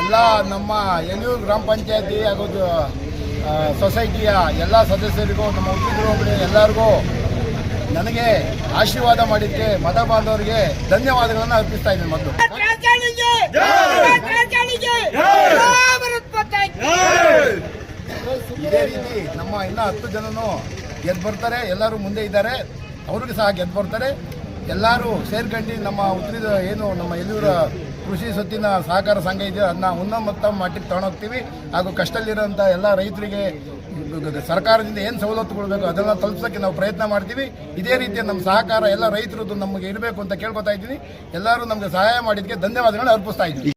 ಎಲ್ಲ ನಮ್ಮ ಯಲಿಯೂರು ಗ್ರಾಮ ಪಂಚಾಯತಿ ಹಾಗೂ ಸೊಸೈಟಿಯ ಎಲ್ಲ ಸದಸ್ಯರಿಗೂ ನಮ್ಮ ಉದ್ಯೋಗಿಗಳು ಎಲ್ಲರಿಗೂ ನನಗೆ ಆಶೀರ್ವಾದ ಮಾಡಿದ್ದಕ್ಕೆ ಮತ ಬಾಂಧವರಿಗೆ ಧನ್ಯವಾದಗಳನ್ನು ಅರ್ಪಿಸ್ತಾ ಇದ್ದೀನಿ. ಮೊದಲು ಇದೇ ರೀತಿ ನಮ್ಮ ಇನ್ನೂ 10 ಜನನು ಗೆದ್ದು ಬರ್ತಾರೆ. ಎಲ್ಲರೂ ಮುಂದೆ ಇದ್ದಾರೆ, ಅವ್ರಿಗೆ ಸಹ ಗೆದ್ದು ಬರ್ತಾರೆ. ಎಲ್ಲರೂ ಸೇರ್ಕೊಂಡು ನಮ್ಮ ಉತ್ತರದ ಏನು ನಮ್ಮ ಯಲಿಯೂರ ಕೃಷಿ ಸ್ವತ್ತಿನ ಸಹಕಾರ ಸಂಘ ಇದೆ ಅದನ್ನ ಉನ್ನತ ಮಟ್ಟಕ್ಕೆ ತಗೊಂಡೋಗ್ತೀವಿ. ಹಾಗೂ ಕಷ್ಟದಲ್ಲಿರೋಂಥ ಎಲ್ಲ ರೈತರಿಗೆ ಸರ್ಕಾರದಿಂದ ಏನು ಸವಲತ್ತು ಕೊಡಬೇಕು ಅದನ್ನು ತಲುಪಿಸೋಕ್ಕೆ ನಾವು ಪ್ರಯತ್ನ ಮಾಡ್ತೀವಿ. ಇದೇ ರೀತಿಯ ನಮ್ಮ ಸಹಕಾರ ಎಲ್ಲ ರೈತರದ್ದು ನಮಗೆ ಇರಬೇಕು ಅಂತ ಕೇಳ್ಕೊತಾ ಇದ್ದೀನಿ. ಎಲ್ಲರೂ ನಮಗೆ ಸಹಾಯ ಮಾಡಿದ್ದಕ್ಕೆ ಧನ್ಯವಾದಗಳನ್ನು ಅರ್ಪಿಸ್ತಾ ಇದ್ದೀನಿ.